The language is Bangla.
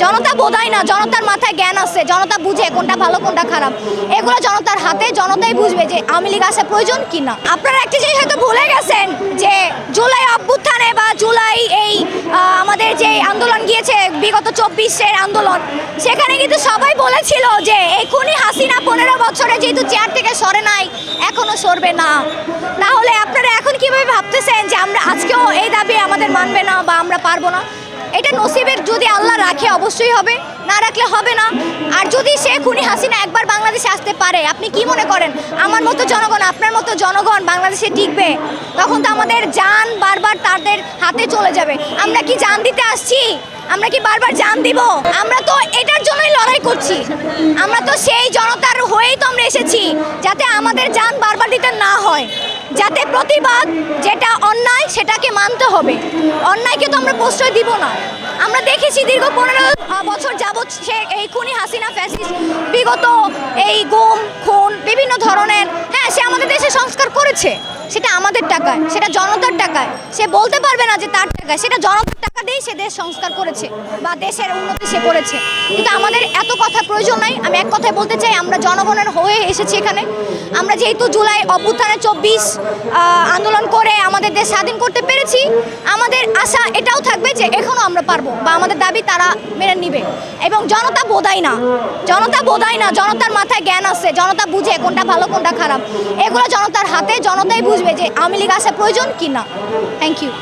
জনতা বোধায় না, জনতার মাথায় জ্ঞান আছে, জনতা বুঝে কোনটা ভালো কোনটা খারাপ। এগুলো জনতার হাতে, জনতাই বুঝবে যে আওয়ামী লীগ আসা প্রয়োজন কিনা। আপনারা একটা জিনিস হয়তো ভুলে গেছেন যে জুলাই অভ্যুত্থানে বা জুলাই এই আমাদের যে আন্দোলন গিয়েছে বিগত 24-এর আন্দোলন, সেখানে কিন্তু সবাই বলেছিল যে এই খুনি হাসিনা 15 বছরে যেহেতু চেয়ার থেকে সরে নাই, এখনো সরবে না। তাহলে আপনারা এখন কিভাবে ভাবতেছেন যে আমরা আজকেও এই দাবি আমাদের মানবে না বা আমরা পারবো না? এটা নসিবের, যদি আল্লাহ রাখে অবশ্যই হবে, না রাখলে হবে না। আর যদি সে খুনি হাসিনা একবার বাংলাদেশে আসতে পারে, আপনি কি মনে করেন আমার মতো জনগণ, আপনার মতো জনগণ বাংলাদেশে টিকবে? তখন তো আমাদের জান বারবার তাদের হাতে চলে যাবে। আমরা কি জান দিতে আসছি? আমরা কি বারবার জান দিব? আমরা তো এটার জন্যই লড়াই করছি। আমরা তো সেই জনতার হয়েই তো আমরা এসেছি, যাতে আমাদের জান বারবার দিতে না হয়, যাতে প্রতিবাদ যেটা অন্যায় সেটাকে মানতে হবে। অন্যায়কে তো আমরা প্রশ্রয় দিব না। আমরা দেখেছি দীর্ঘ 15 বছর যাবৎ সে এই খুনি হাসিনা ফ্যাসিস্ট বিগত এই গুম খুন বিভিন্ন ধরনের, হ্যাঁ সে আমাদের দেশে সংস্কার করেছে, সেটা আমাদের টাকায়, সেটা জনতার টাকায়। সে বলতে পারবে না যে তার টাকায়, সেটা জনতার টাকা দিয়েই সে দেশ সংস্কার করেছে বা দেশের উন্নতি সে করেছে। কিন্তু আমাদের এত কথা প্রয়োজন নাই। আমি এক কথায় বলতে চাই, আমরা জনগণের হয়ে এসেছি এখানে। আমরা যেহেতু জুলাই অভ্যুত্থানে 24 আন্দোলন করে আমাদের দেশ স্বাধীন করতে পেরেছি, আমাদের আশা এটাও থাকবে যে এখনও আমরা পারবো বা আমাদের দাবি তারা মেনে নিবে। এবং জনতা বোধায় না, জনতা বোধায় না, জনতার মাথায় জ্ঞান আছে, জনতা বুঝে কোনটা ভালো কোনটা খারাপ। এগুলো জনতার হাতে, জনতাই বুঝবে যে আওয়ামী লীগ আসা প্রয়োজন কিনা। Thank you.